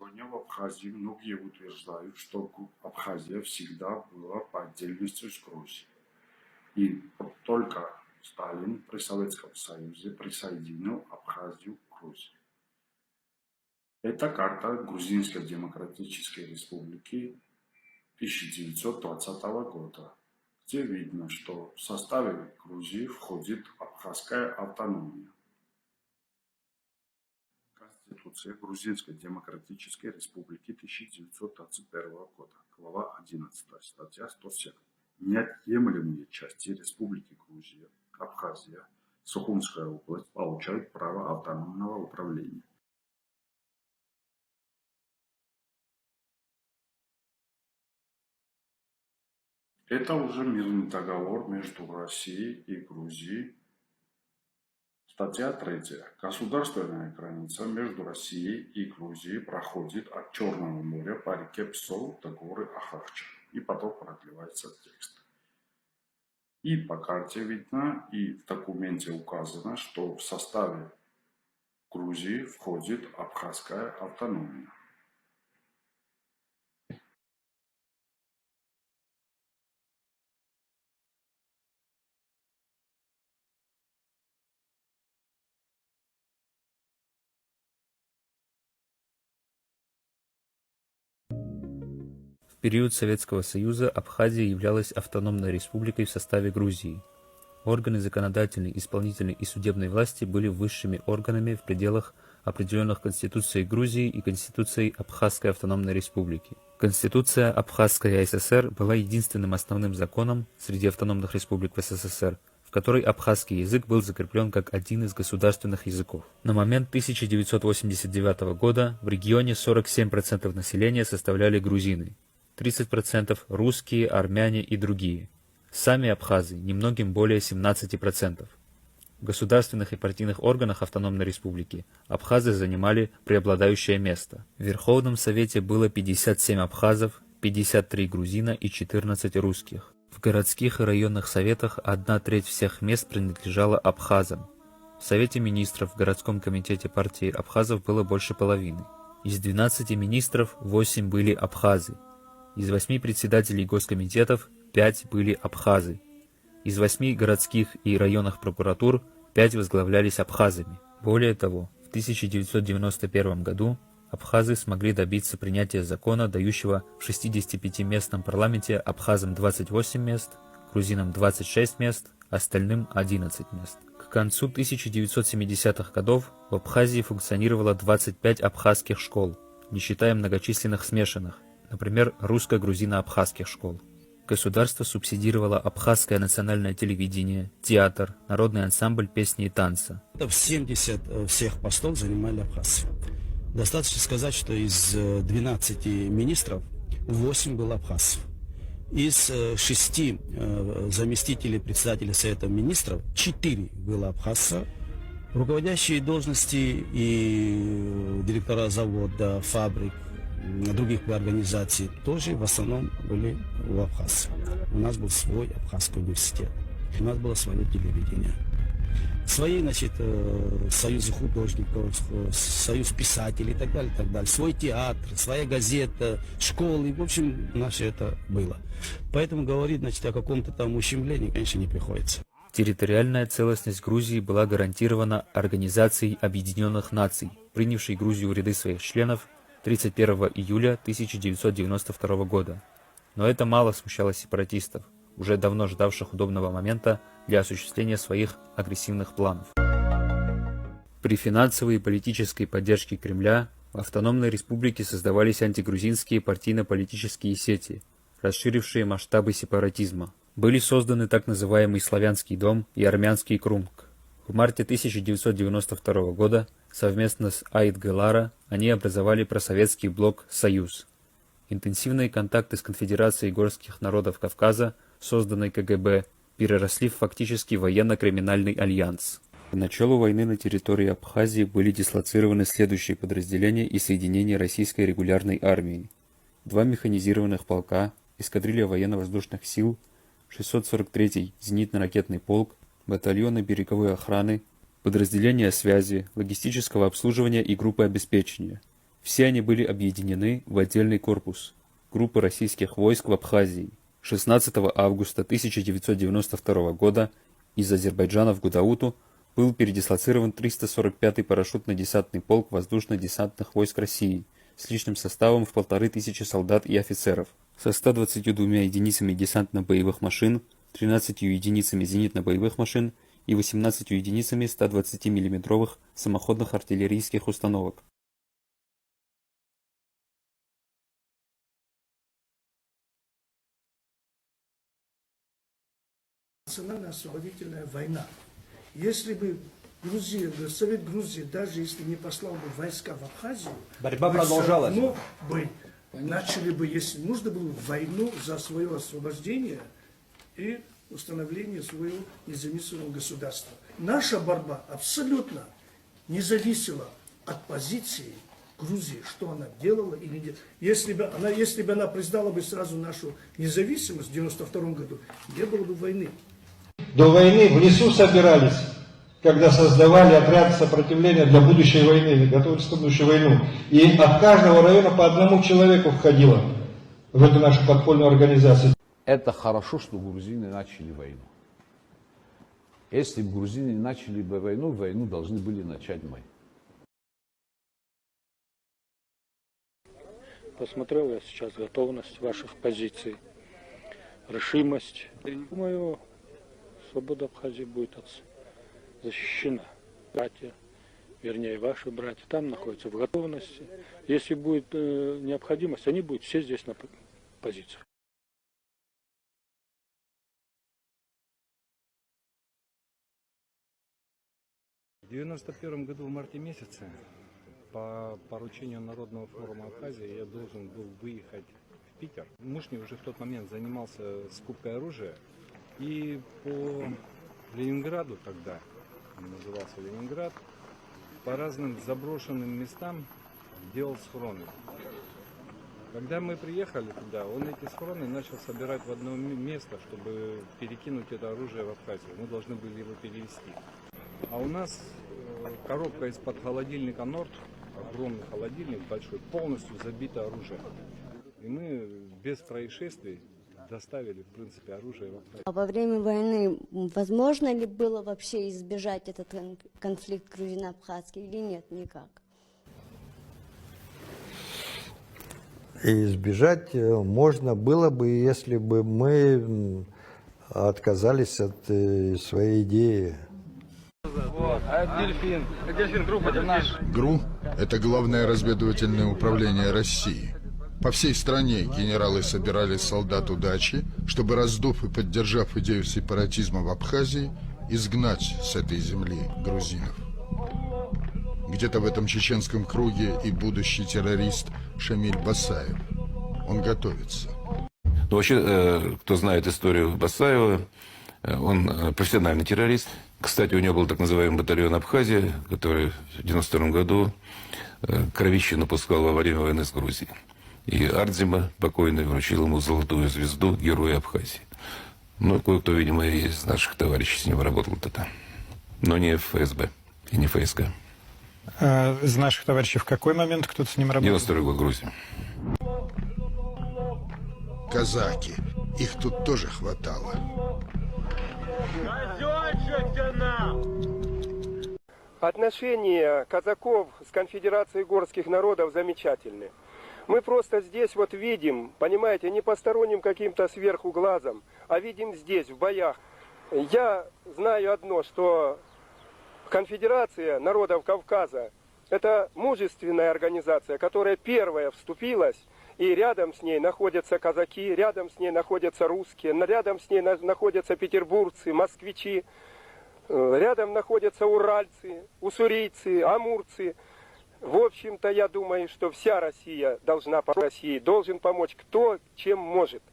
Сегодня в Абхазии многие утверждают, что Абхазия всегда была по отдельности с Грузией. И только Сталин при Советском Союзе присоединил Абхазию к Грузии. Это карта Грузинской Демократической Республики 1920 года, где видно, что в составе Грузии входит Абхазская автономия. Конституция Грузинской Демократической Республики 1921 года, глава 11, статья 107. Неотъемлемые части Республики Грузия, Абхазия, Сухумская область получают право автономного управления. Это уже мирный договор между Россией и Грузией. Статья 3. Государственная граница между Россией и Грузией проходит от Черного моря по реке Псол до горы Ахахча, и потом продлевается текст. И по карте видно, и в документе указано, что в составе Грузии входит Абхазская автономия. В период Советского Союза Абхазия являлась автономной республикой в составе Грузии. Органы законодательной, исполнительной и судебной власти были высшими органами в пределах, определенных Конституцией Грузии и Конституцией Абхазской автономной республики. Конституция Абхазской АССР была единственным основным законом среди автономных республик в СССР, в которой абхазский язык был закреплен как один из государственных языков. На момент 1989 года в регионе 47% населения составляли грузины, 30% русские, армяне и другие. Сами абхазы немногим более 17%. В государственных и партийных органах автономной республики абхазы занимали преобладающее место. В Верховном Совете было 57 абхазов, 53 грузина и 14 русских. В городских и районных советах 1/3 всех мест принадлежала абхазам. В Совете министров в городском комитете партии абхазов было больше половины. Из 12 министров 8 были абхазы. Из 8 председателей госкомитетов 5 были абхазы. Из 8 городских и районных прокуратур 5 возглавлялись абхазами. Более того, в 1991 году абхазы смогли добиться принятия закона, дающего в 65-местном парламенте абхазам 28 мест, грузинам 26 мест, остальным 11 мест. К концу 1970-х годов в Абхазии функционировало 25 абхазских школ, не считая многочисленных смешанных, например, русско-грузино-абхазских школ. Государство субсидировало абхазское национальное телевидение, театр, народный ансамбль песни и танца. В 70 всех постов занимали абхазцы. Достаточно сказать, что из 12 министров 8 было абхазцев. Из 6 заместителей председателя Совета министров 4 было абхазца. Руководящие должности и директора завода, фабрик, других организаций тоже в основном были у абхазцев. У нас был свой абхазский университет. У нас было свое телевидение. Свои, значит, союзы художников, союз писателей и так далее, и так далее. Свой театр, своя газета, школы. В общем, наше это было. Поэтому говорить, значит, о каком-то там ущемлении, конечно, не приходится. Территориальная целостность Грузии была гарантирована Организацией Объединенных Наций, принявшей Грузию в ряды своих членов 31 июля 1992 года. Но это мало смущало сепаратистов, уже давно ждавших удобного момента для осуществления своих агрессивных планов. При финансовой и политической поддержке Кремля в автономной республике создавались антигрузинские партийно-политические сети, расширившие масштабы сепаратизма. Были созданы так называемый Славянский дом и Армянский Крумк. В марте 1992 года совместно с Аид Гелара они образовали просоветский блок «Союз». Интенсивные контакты с Конфедерацией горских народов Кавказа, созданной КГБ, переросли в фактически военно-криминальный альянс. К началу войны на территории Абхазии были дислоцированы следующие подразделения и соединения российской регулярной армии: 2 механизированных полка, эскадрилья военно-воздушных сил, 643-й зенитно-ракетный полк, батальоны береговой охраны, подразделения связи, логистического обслуживания и группы обеспечения, Все они были объединены в отдельный корпус – группы российских войск в Абхазии. 16 августа 1992 года из Азербайджана в Гудауту был передислоцирован 345-й парашютно-десантный полк воздушно-десантных войск России с личным составом в 1500 солдат и офицеров, со 122 единицами десантно-боевых машин, 13 единицами зенитно-боевых машин и 18 единицами 120 мм самоходных артиллерийских установок. Национально-освободительная война. Если бы Грузия, Совет Грузии, даже если не послал бы войска в Абхазию, борьба продолжалась. Но бы начали бы, если нужно было, войну за свое освобождение и установление своего независимого государства. Наша борьба абсолютно не зависела от позиции Грузии, что она делала или нет. Если бы она признала бы сразу нашу независимость в 1992 году, не было бы войны. До войны в лесу собирались, когда создавали отряд сопротивления для будущей войны, готовились к будущей войну. И от каждого района по одному человеку входило в эту нашу подпольную организацию. Это хорошо, что грузины начали войну. Если бы грузины начали бы войну должны были начать мы. Посмотрел я сейчас готовность ваших позиций, решимость. Думаю, свобода Абхазии будет защищена. Братья, вернее ваши братья, там находятся в готовности. Если будет необходимость, они будут все здесь на позициях. В 1991 году в марте месяце по поручению Народного форума Абхазии я должен был выехать в Питер. Мышний уже в тот момент занимался скупкой оружия. И по Ленинграду тогда, он назывался Ленинград, по разным заброшенным местам делал схроны. Когда мы приехали туда, он эти схроны начал собирать в одно место, чтобы перекинуть это оружие в Абхазию. Мы должны были его перевезти. А у нас коробка из-под холодильника Норд, огромный холодильник большой, полностью забита оружием. И мы без происшествий доставили, в принципе, оружие в Абхазию. А во время войны возможно ли было вообще избежать этот конфликт грузино-абхазский или нет никак? И избежать можно было бы, если бы мы отказались от своей идеи. ГРУ – это главное разведывательное управление России. По всей стране генералы собирали солдат удачи, чтобы, раздув и поддержав идею сепаратизма в Абхазии, изгнать с этой земли грузинов. Где-то в этом чеченском круге и будущий террорист Шамиль Басаев. Он готовится. Ну, вообще, кто знает историю Басаева, он профессиональный террорист. Кстати, у него был так называемый батальон Абхазия, который в 1992 году кровище напускал во время войны с Грузией. И Ардзима покойный вручил ему золотую звезду Героя Абхазии. Ну, кое-кто, видимо, из наших товарищей с ним работал тогда. Но не ФСБ и не ФСК. А из наших товарищей в какой момент кто-то с ним работал? 92 год, Грузия. Казаки. Их тут тоже хватало. Отношения казаков с Конфедерацией горских народов замечательны. Мы просто здесь вот видим, понимаете, не посторонним каким-то сверху глазом, а видим здесь, в боях. Я знаю одно, что Конфедерация народов Кавказа – это мужественная организация, которая первая вступилась, и рядом с ней находятся казаки, рядом с ней находятся русские, рядом с ней находятся петербургцы, москвичи, рядом находятся уральцы, уссурийцы, амурцы. В общем-то, я думаю, что вся Россия должна помочь России, должен помочь кто чем может.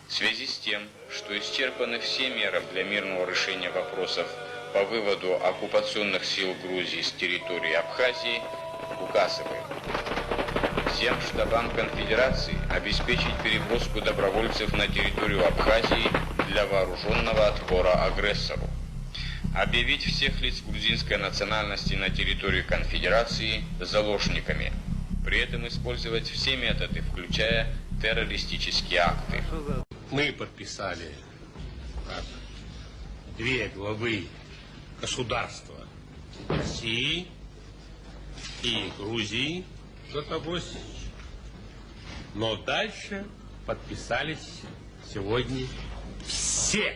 В связи с тем, что исчерпаны все меры для мирного решения вопросов по выводу оккупационных сил Грузии с территории Абхазии, указываем всем штабам конфедерации обеспечить переброску добровольцев на территорию Абхазии для вооруженного отпора агрессору. Объявить всех лиц грузинской национальности на территории конфедерации заложниками. при этом использовать все методы, включая террористические акты. Мы подписали как две главы государства России и Грузии Златобойсович. Но дальше подписались сегодня все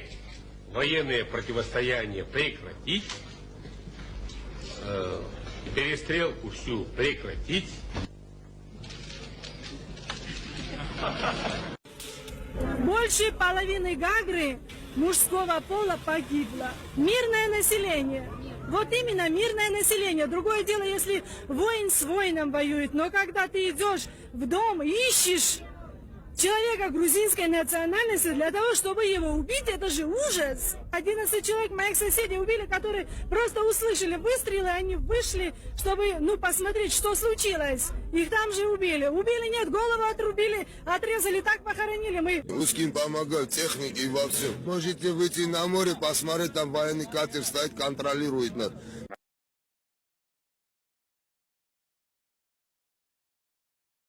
военные противостояния прекратить, перестрелку всю прекратить. Больше половины Гагры мужского пола погибло. Мирное население. Вот именно мирное население. Другое дело, если воин с воином воюет. Но когда ты идешь в дом и ищешь человека грузинской национальности для того, чтобы его убить, это же ужас. 11 человек моих соседей убили, которые просто услышали выстрелы, они вышли, чтобы, посмотреть, что случилось. Их там же убили. Убили, нет, голову отрубили, отрезали, так похоронили. Мы русским помогают, технике и во всем. Можете выйти на море, посмотреть, там военный катер стоит, контролирует нас.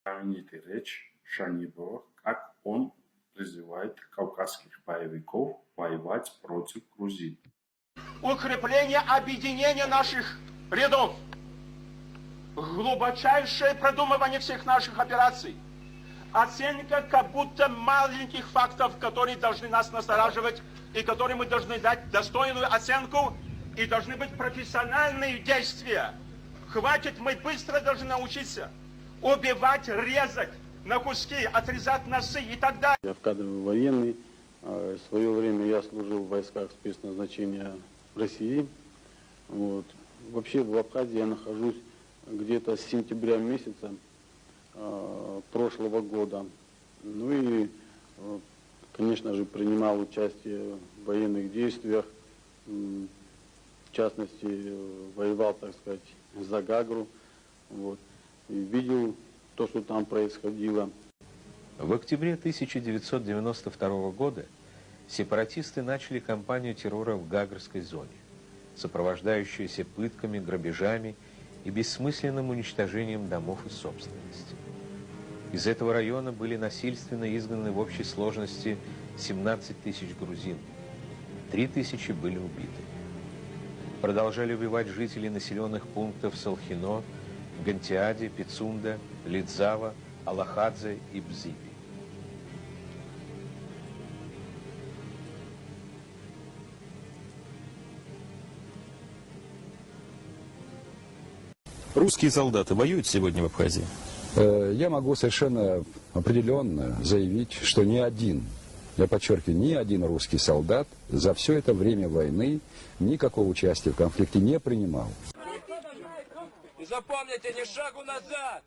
Знаменитая речь Шанибова, как он призывает кавказских боевиков воевать против Грузии. Укрепление объединения наших рядов, глубочайшее продумывание всех наших операций, оценка как будто маленьких фактов, которые должны нас настораживать и которые мы должны дать достойную оценку, и должны быть профессиональные действия. Хватит, мы быстро должны научиться убивать, резать на куски, отрезать носы и так далее. Я в кадровый военный. В свое время я служил в войсках спецназначения России. Вот. Вообще в Абхазии я нахожусь где-то с сентября месяца прошлого года. Ну и, конечно же, принимал участие в военных действиях. В частности, воевал, так сказать, за Гагру. Вот. И видел то, что там происходило. В октябре 1992 года сепаратисты начали кампанию террора в Гагрской зоне, сопровождающуюся пытками, грабежами и бессмысленным уничтожением домов и собственности. Из этого района были насильственно изгнаны в общей сложности 17 тысяч грузин, 3 тысячи были убиты. Продолжали убивать жителей населенных пунктов Салхино, Гантиаде, Пицунда, Лидзава, Алахадзе и Бзиби. Русские солдаты воюют сегодня в Абхазии? Я могу совершенно определенно заявить, что ни один, я подчеркиваю, ни один русский солдат за все это время войны никакого участия в конфликте не принимал. И запомните, ни шагу назад!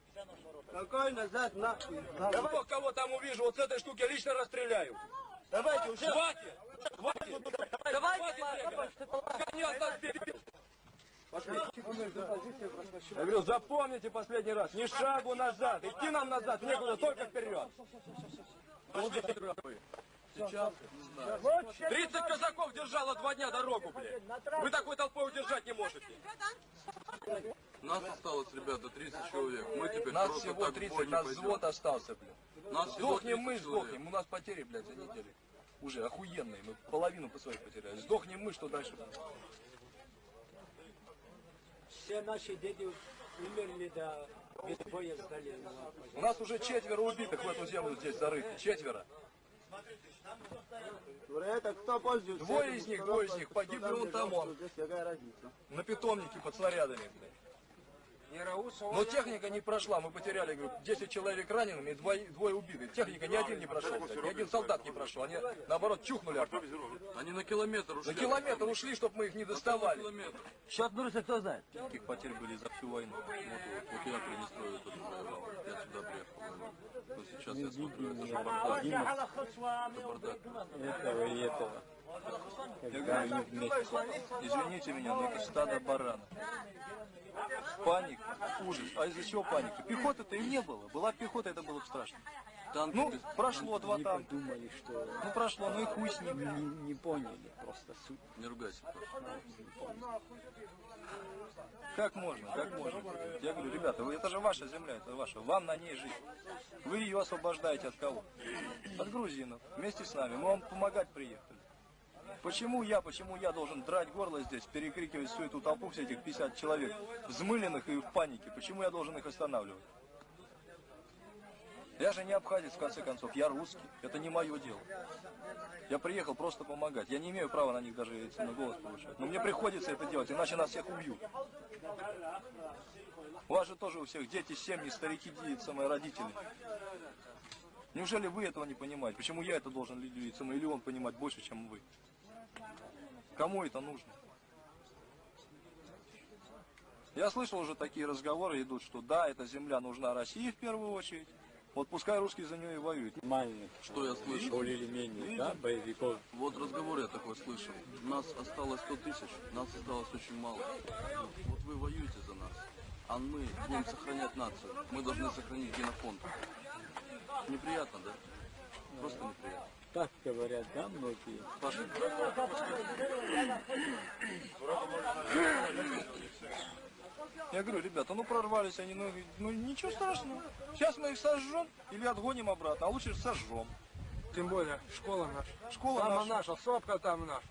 Какой назад, нахуй? Кого там увижу, вот с этой штуки лично расстреляю. Давайте уже. Хватит! Хватит! Давайте, Я говорю, запомните последний раз, ни шагу назад. Идти нам назад некуда, только вперед. Сейчас. 30 казаков держало 2 дня дорогу, блядь. Вы такой толпой удержать не можете. Нас осталось, ребята, 30 человек. Мы теперь нас просто всего так 30, нас взвод остался, блядь. Сдохнем мы, сдохнем. У нас потери, блядь, за неделю. Уже охуенные. Мы половину по своих потеряли. Сдохнем мы, что дальше будет? Все наши дети умерли до боя сдали. У нас уже 4 убитых в эту землю здесь зарыты. 4. Это кто пользуется? Двое из них погибли, вон там он. На питомнике под снарядами, блядь. Но техника не прошла, мы потеряли, говорю, 10 человек ранеными и двое убитых. Техника ни один не прошел, блядь, ни один солдат не прошел. Они, наоборот, чухнули. Они на километр ушли. На километр ушли, чтобы мы их не доставали. Счет Нурса кто знает? Каких потерь были за всю войну? Вот я Приднестровье тут воевал. Я сюда приехал. Но сейчас я смотрю, это же бардак. Это бардак. Этого и этого. Когда они вместе. Извините меня, но это стадо баранов. Паника, ужас. А из-за чего паника? Пехоты-то и не было. Была пехота, это было бы страшно. Танки прошло 2 танка. Думали, что... прошло, и хуй с ним. Не поняли просто суть. Не ругайся, пожалуйста. Как можно, как можно? Я говорю, ребята, это же ваша земля, это ваша, вам на ней жить. Вы ее освобождаете от кого? От грузинов, вместе с нами, мы вам помогать приехали. Почему я должен драть горло здесь, перекрикивать всю эту толпу, все этих 50 человек, взмыленных и в панике, почему я должен их останавливать? Я же не абхазец, в конце концов, я русский, это не мое дело. Я приехал просто помогать, я не имею права на них даже на голос повышать. Но мне приходится это делать, иначе нас всех убьют. У вас же тоже у всех дети, семьи, старики, самые родители. Неужели вы этого не понимаете? Почему я это должен или он понимать больше, чем вы? Кому это нужно? Я слышал уже такие разговоры идут, что да, эта земля нужна России в первую очередь. Вот пускай русские за нее и воюют. Что я слышал? Более-менее, да, боевиков. Вот разговор я такой слышал. Нас осталось 100 тысяч, нас осталось очень мало. Вот вы воюете за нас, а мы будем сохранять нацию. Мы должны сохранить генофонд. Неприятно, да? Просто неприятно. Так говорят, да, многие. Паша. Я говорю, ребята, ну прорвались они, ну ничего страшного. Сейчас мы их сожжем или отгоним обратно, а лучше сожжем. Тем более, школа наша. Школа наша, сопка там наша.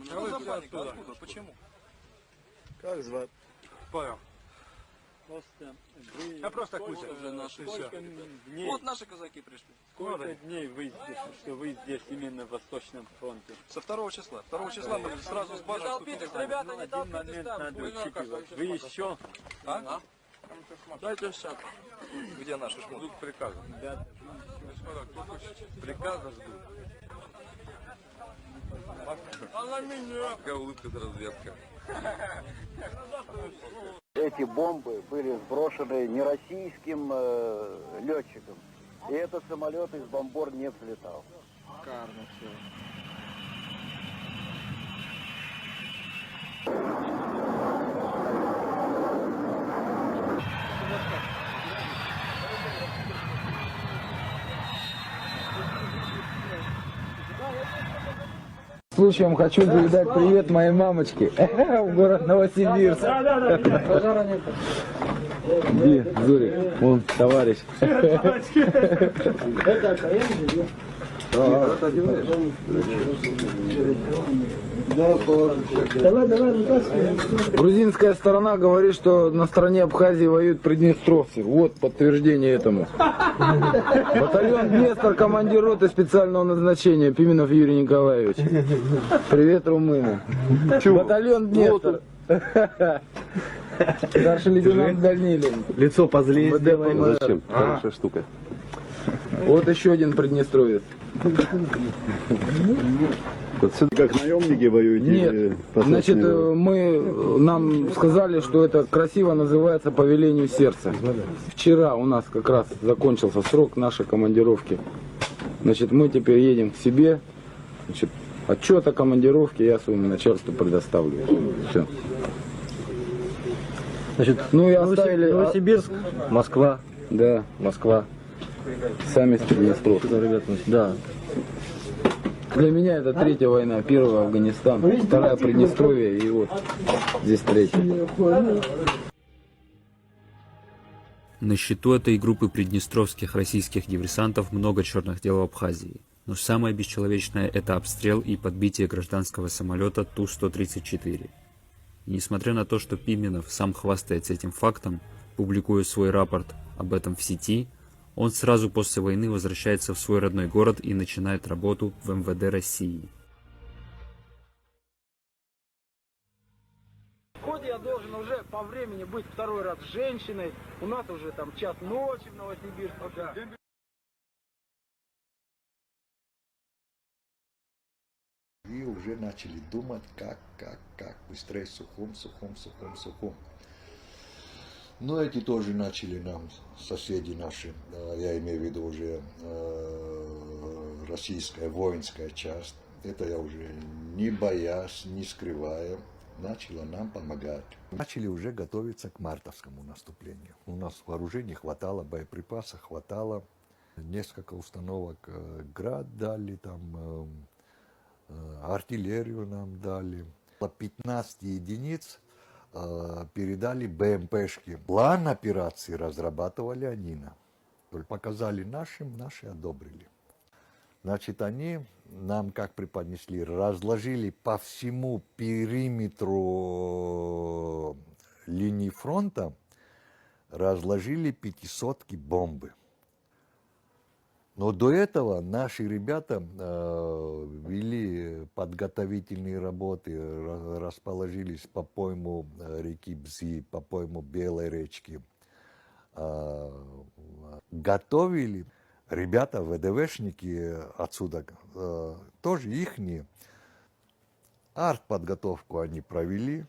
Что за паника? Откуда? Почему? Как звать? Понял. Я просто Кузя. Вот наши казаки пришли. Сколько дней вы здесь, что вы здесь именно в Восточном фронте? Со 2 числа. 2 числа мы сразу с базы. Ребята, не один момент надо учитывать. Вы еще... А? Дайте сяду. Где наши шмотки? Ждут приказа. Ребята, приказа ждут. А на меня! Какая улыбка, разведка. Эти бомбы были сброшены не российским летчиком. И этот самолет из бомбор не взлетал. Шикарно все. Случаем хочу передать привет моей мамочке в город Новосибирск. Где, Зурик? Вон, товарищ. Грузинская сторона говорит, что на стороне Абхазии воюют приднестровцы. Вот подтверждение этому. Батальон Днестр, командир роты специального назначения, Пименов Юрий Николаевич. Привет, румыны. Батальон Днестр. Старший лейтенант Данилин. Лицо позлее сделаем. Зачем? Хорошая штука. Вот еще один приднестровец. Вот как наемники воюют? Нет, значит, нам сказали, что это красиво называется по велению сердца. Вчера у нас как раз закончился срок нашей командировки. Значит, мы теперь едем к себе. Значит, отчет о командировке я своему начальству предоставлю. Все. Значит, ну и оставили... Новосибирск, Москва. Да, Москва. Сами с Приднестровска. Да. Для меня это 3-я война. 1-я Афганистан, 2-я Приднестровье и вот здесь 3-я. На счету этой группы приднестровских российских диверсантов много черных дел в Абхазии. Но самое бесчеловечное – это обстрел и подбитие гражданского самолета Ту-134. И несмотря на то, что Пименов сам хвастается этим фактом, публикуя свой рапорт об этом в сети, он сразу после войны возвращается в свой родной город и начинает работу в МВД России. Хоть я должен уже по времени быть 2-й раз женщиной, у нас уже там час ночи в Новосибирске. И уже начали думать, как быстрее сухом. Но эти тоже начали нам, соседи наши, я имею в виду уже российская воинская часть, это я уже не боясь, не скрывая, начала нам помогать. Начали уже готовиться к мартовскому наступлению. У нас вооружений хватало, боеприпасов хватало, несколько установок «Град» дали, там артиллерию нам дали. 15 единиц передали БМПшки. План операции разрабатывали они нам. Показали нашим, наши одобрили. Значит, они нам как преподнесли, разложили по всему периметру линии фронта, разложили 500-ки бомбы. Но до этого наши ребята вели подготовительные работы, расположились по пойму реки Бзи, по пойму Белой речки. Готовили ребята, ВДВшники отсюда, тоже ихние. Артподготовку они провели.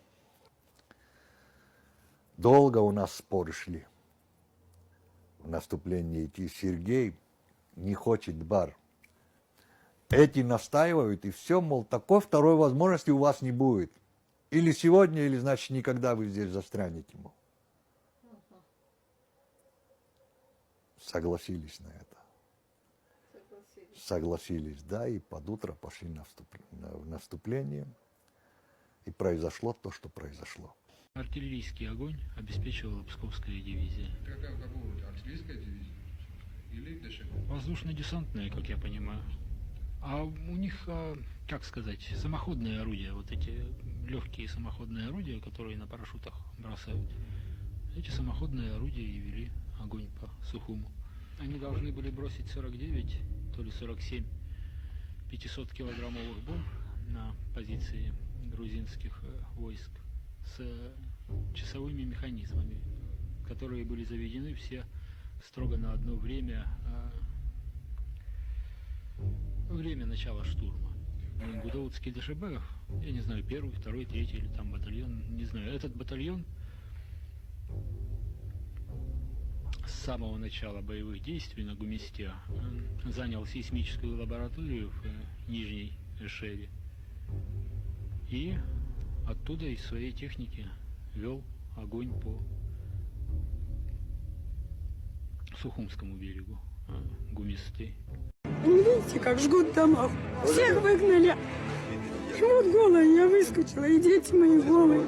Долго у нас споры шли. В наступлении идти. Сергей не хочет бар. Эти настаивают, и все, мол, такой второй возможности у вас не будет. Или сегодня, или, значит, никогда вы здесь застрянете, мол. Согласились на это. Согласились, да, и под утро пошли в наступление. И произошло то, что произошло. Артиллерийский огонь обеспечивала Псковская дивизия. Какая артиллерийская дивизия? Или ДШБ? Воздушно-десантная, как я понимаю. А у них, как сказать, самоходные орудия, вот эти легкие самоходные орудия, которые на парашютах бросают. Эти самоходные орудия и вели огонь по Сухуму. Они должны были бросить 49, то ли 47 500-килограммовых бомб на позиции грузинских войск с часовыми механизмами, которые были заведены все строго на одно время, время начала штурма. Гудовудский ДШБ, я не знаю, 1-й, 2-й, 3-й или там батальон, не знаю. Этот батальон с самого начала боевых действий на Гумисте занял сейсмическую лабораторию в Нижней Эшере и оттуда из своей техники вел огонь по Сухумскому берегу Гумисты. Видите, как жгут дома. Всех выгнали. Вот голая я выскочила, и дети мои голые.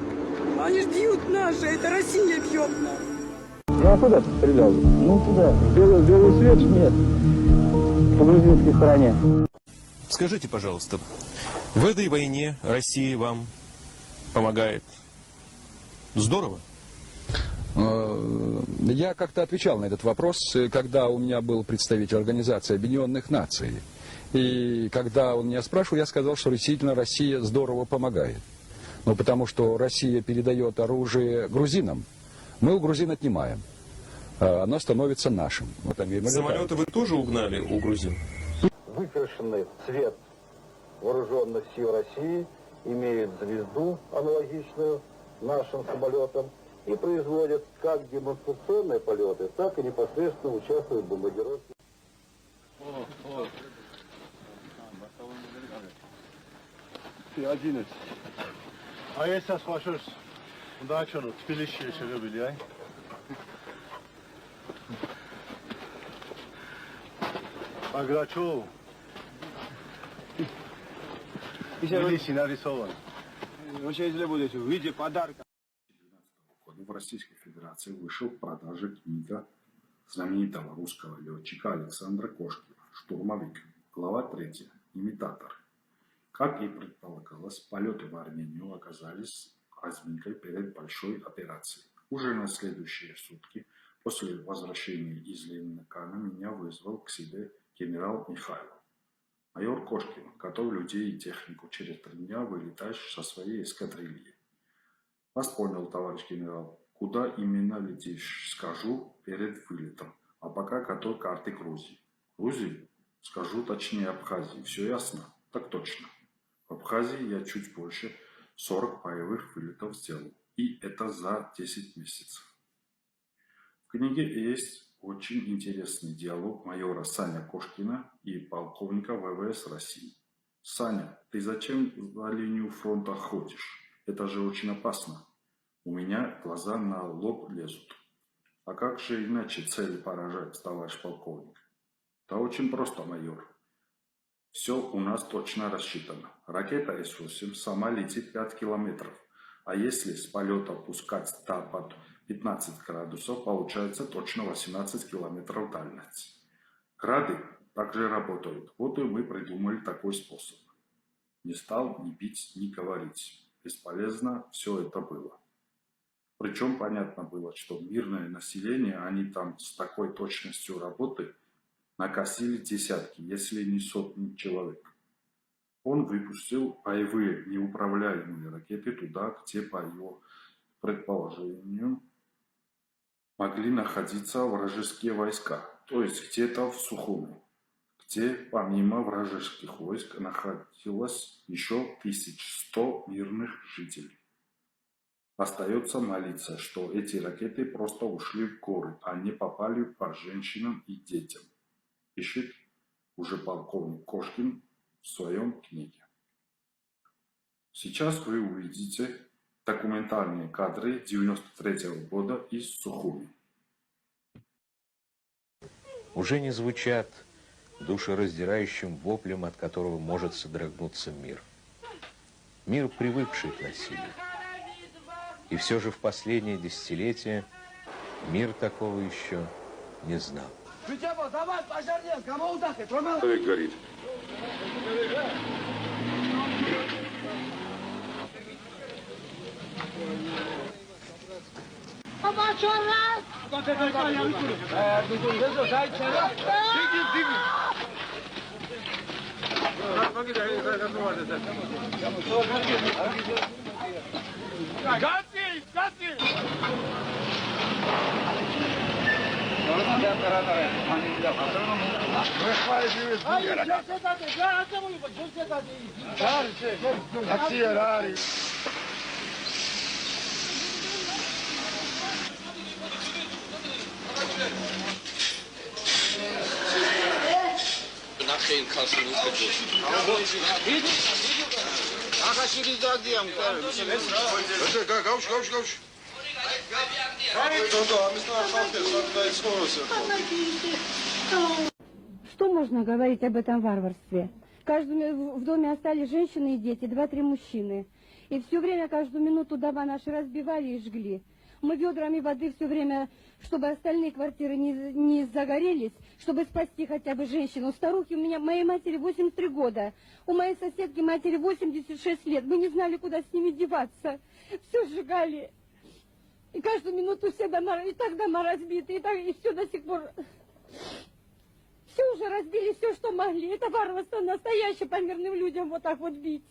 Они ж бьют наши, это Россия бьет нас. Я куда ты стрелял? Ну туда. Белый свет нет. По грузинской стороне. Скажите, пожалуйста, в этой войне Россия вам помогает? Здорово? Я как-то отвечал на этот вопрос, когда у меня был представитель Организации Объединенных Наций. И когда он меня спрашивал, я сказал, что действительно Россия здорово помогает. Но потому что Россия передает оружие грузинам, мы у грузин отнимаем. Оно становится нашим. Вот самолеты вы тоже угнали у грузин? Выкрашенный цвет вооруженных сил России имеет звезду, аналогичную нашим самолетам, и производят как демонстрационные полеты, так и непосредственно участвуют в бомбардировке. А если спрашиваешь, да, что, Тбилиси еще любили, а? Аграчев. Тбилиси нарисован. Очень если будете в виде подарка. В Российской Федерации вышел в продаже книга знаменитого русского летчика Александра Кошкина «Штурмовик», глава 3, «Имитатор». Как и предполагалось, полеты в Армению оказались разминкой перед большой операцией. Уже на следующие сутки, после возвращения из Ленинакана, меня вызвал к себе генерал Михайлов. Майор Кошкин, готов людей и технику, через 3 дня вылетаешь со своей эскадрильи. Вас понял, товарищ генерал. Куда именно летишь, скажу перед вылетом. А пока готовь карты Грузии. Грузии? Скажу точнее Абхазии. Все ясно? Так точно. В Абхазии я чуть больше 40 боевых вылетов сделал. И это за 10 месяцев. В книге есть очень интересный диалог майора Саня Кошкина и полковника ВВС России. Саня, ты зачем на линию фронта ходишь? Это же очень опасно. У меня глаза на лоб лезут. А как же иначе цели поражать, товарищ полковник? Да очень просто, майор. Все у нас точно рассчитано. Ракета С-8 сама летит 5 километров. А если с полета пускать под 15 градусов, получается точно 18 километров дальность. Грады также работают. Вот и мы придумали такой способ. Не стал ни бить, ни говорить. Бесполезно все это было. Причем понятно было, что мирное население, они там с такой точностью работы накосили десятки, если не сотни человек. Он выпустил боевые неуправляемые ракеты туда, где, по его предположению, могли находиться вражеские войска, то есть где-то в Сухуми, где помимо вражеских войск находилось еще 1100 мирных жителей. Остается молиться, что эти ракеты просто ушли в горы, а не попали по женщинам и детям, пишет уже полковник Кошкин в своем книге. Сейчас вы увидите документальные кадры 1993 года из Сухуми. Уже не звучат душераздирающим воплем, от которого может содрогнуться мир. Мир, привыкший к насилию. И все же в последние десятилетия мир такого еще не знал. Человек горит. Что можно говорить об этом варварстве? В доме остались женщины и дети, 2-3 мужчины. И все время, каждую минуту дома наши разбивали и жгли. Мы ведрами воды все время, чтобы остальные квартиры не загорелись, чтобы спасти хотя бы женщину. Старухи, моей матери 83 года, у моей соседки матери 86 лет. Мы не знали, куда с ними деваться. Все сжигали. И каждую минуту все дома, и так дома разбиты, и все до сих пор... Все уже разбили, все, что могли. Это варварство настоящее по мирным людям вот так вот бить.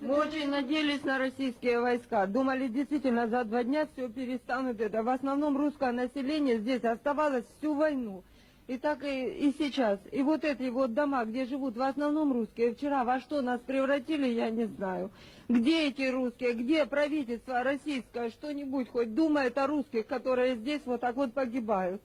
Мы очень надеялись на российские войска. Думали, действительно, за 2 дня все перестанут это. В основном русское население здесь оставалось всю войну. И так и сейчас. И вот эти вот дома, где живут в основном русские, вчера во что нас превратили, я не знаю. Где эти русские, где правительство российское, что-нибудь хоть думает о русских, которые здесь вот так вот погибают.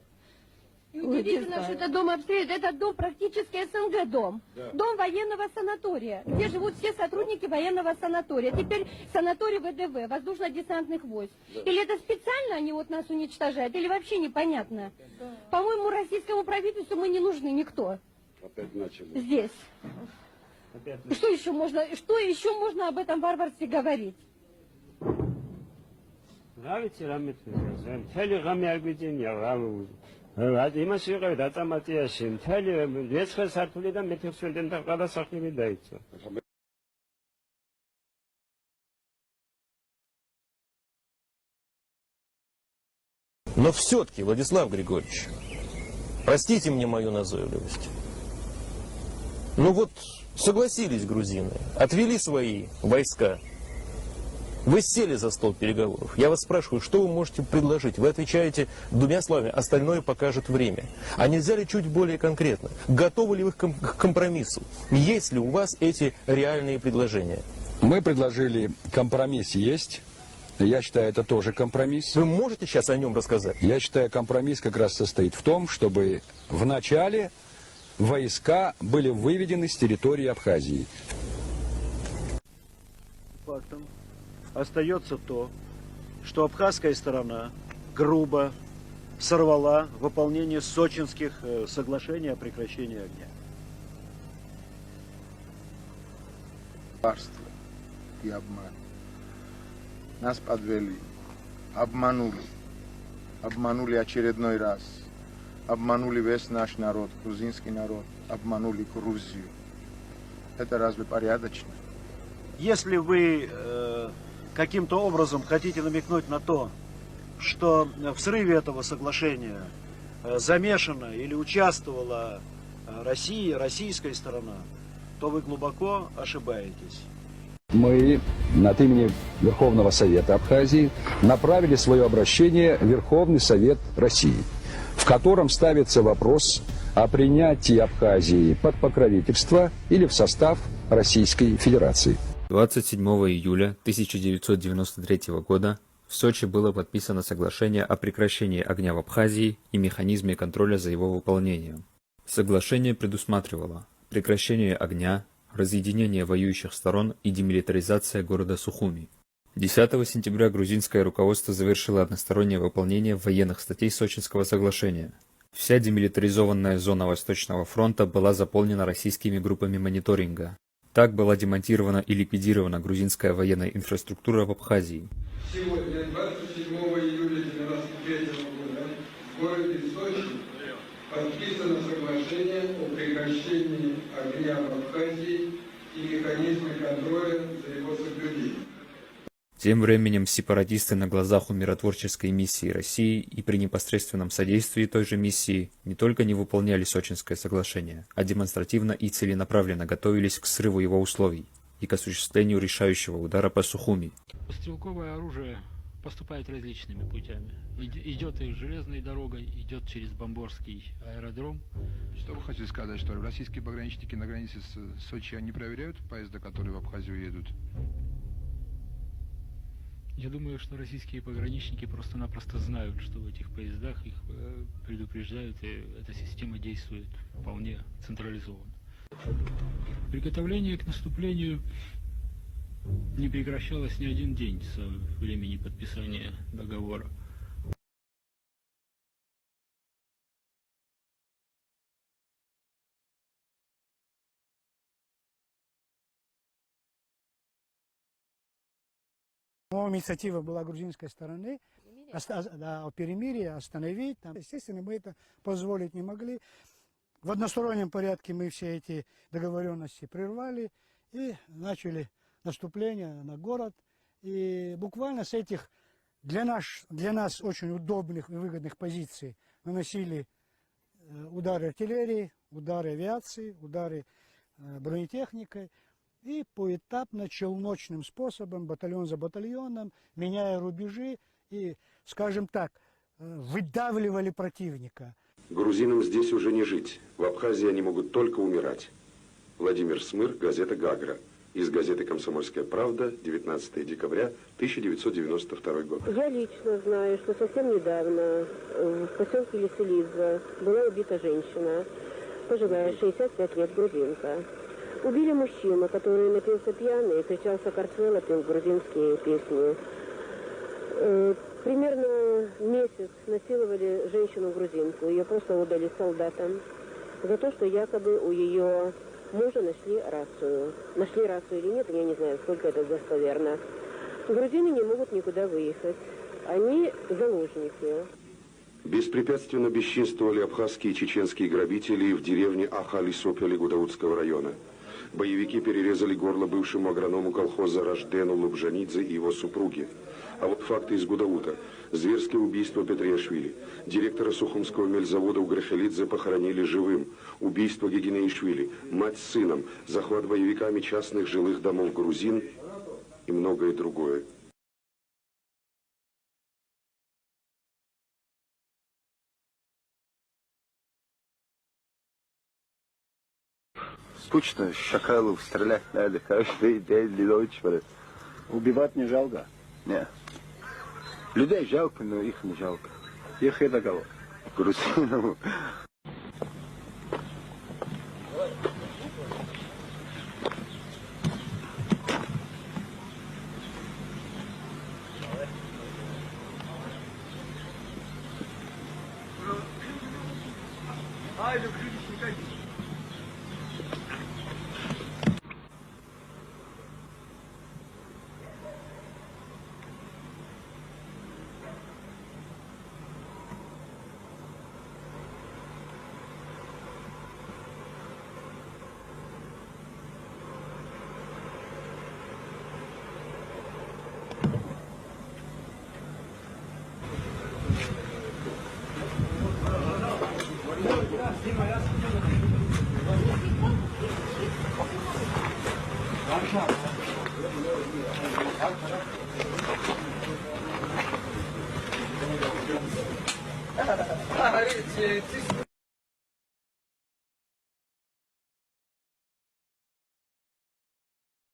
И удивительно, что этот дом обстреливают. Этот дом практически СНГ дом. Да. Дом военного санатория, где живут все сотрудники военного санатория. Теперь санаторий ВДВ, воздушно-десантных войск. Да. Или это специально они вот нас уничтожают, или вообще непонятно. Да. По-моему, российскому правительству мы не нужны никто. Опять начали. Здесь. Что еще можно об этом варварстве говорить? იმასიღე დაწამატიაში მთელი მეცხრე სართულიდან მე-16-დან და ყველა სახლები დაიწვა. Но все-таки, Владислав Григорьевич, простите мне мою назойливость. Ну вот согласились грузины, отвели свои войска. Вы сели за стол переговоров. Я вас спрашиваю, что вы можете предложить? Вы отвечаете 2 словами, остальное покажет время. А нельзя ли чуть более конкретно? Готовы ли вы к компромиссу? Есть ли у вас эти реальные предложения? Мы предложили компромисс есть. Я считаю, это тоже компромисс. Вы можете сейчас о нем рассказать? Я считаю, компромисс как раз состоит в том, чтобы в начале войска были выведены с территории Абхазии. Фактом остается то, что абхазская сторона грубо сорвала выполнение сочинских соглашений о прекращении огня. Барство и обман. Нас подвели, обманули. Обманули очередной раз. Обманули весь наш народ, грузинский народ. Обманули Грузию. Это разве порядочно? Если вы каким-то образом хотите намекнуть на то, что в срыве этого соглашения замешана или участвовала Россия, российская сторона, то вы глубоко ошибаетесь. Мы от имени Верховного Совета Абхазии направили свое обращение в Верховный Совет России, в котором ставится вопрос о принятии Абхазии под покровительство или в состав Российской Федерации. 27 июля 1993 года в Сочи было подписано соглашение о прекращении огня в Абхазии и механизме контроля за его выполнением. Соглашение предусматривало прекращение огня, разъединение воюющих сторон и демилитаризация города Сухуми. 10 сентября грузинское руководство завершило одностороннее выполнение военных статей Сочинского соглашения. Вся демилитаризованная зона Восточного фронта была заполнена российскими группами мониторинга. Так была демонтирована и ликвидирована грузинская военная инфраструктура в Абхазии. Сегодня, 27 июля 1993 года, в городе Сочи подписано соглашение о прекращении огня в Абхазии и механизме контроля за его соблюдением. Тем временем сепаратисты на глазах у миротворческой миссии России и при непосредственном содействии той же миссии не только не выполняли Сочинское соглашение, а демонстративно и целенаправленно готовились к срыву его условий и к осуществлению решающего удара по Сухуми. Стрелковое оружие поступает различными путями. Идет и железной дорогой, идет через Бомборский аэродром. Что вы хотите сказать, что российские пограничники на границе с Сочи, они проверяют поезда, которые в Абхазию едут? Я думаю, что российские пограничники просто-напросто знают, что в этих поездах их предупреждают, и эта система действует вполне централизованно. Приготовление к наступлению не прекращалось ни один день со времени подписания договора. Но инициатива была грузинской стороны о перемирии, остановить. Естественно, мы это позволить не могли. В одностороннем порядке мы все эти договоренности прервали и начали наступление на город. И буквально с этих для нас очень удобных и выгодных позиций наносили удары артиллерии, удары авиации, удары бронетехникой. И поэтапно, челночным способом, батальон за батальоном, меняя рубежи и, скажем так, выдавливали противника. Грузинам здесь уже не жить. В Абхазии они могут только умирать. Владимир Смыр, газета «Гагра». Из газеты «Комсомольская правда», 19 декабря 1992 год. Я лично знаю, что совсем недавно в поселке Леселидзе была убита женщина, пожилая, 65 лет, грузинка. Убили мужчину, который напился пьяный и кричал «Сакартвело», пел грузинские песни. Примерно месяц насиловали женщину-грузинку. Ее просто отдали солдатам за то, что якобы у ее мужа нашли рацию. Нашли рацию или нет, я не знаю, сколько это достоверно. Грузины не могут никуда выехать. Они заложники. Беспрепятственно бесчинствовали абхазские и чеченские грабители в деревне Ахали-Сопели Гудаутского района. Боевики перерезали горло бывшему агроному колхоза Рождену Лубжанидзе и его супруге. А вот факты из Гудаута. Зверское убийство Петриашвили. Директора Сухумского мельзавода Уграхелидзе похоронили живым. Убийство Гегинеишвили. Мать с сыном. Захват боевиками частных жилых домов грузин и многое другое. Скучно, шакалов стрелять надо каждый день и ночь. Убивать не жалко? Нет. Людей жалко, но их не жалко. Их это кого? Грузинам. эти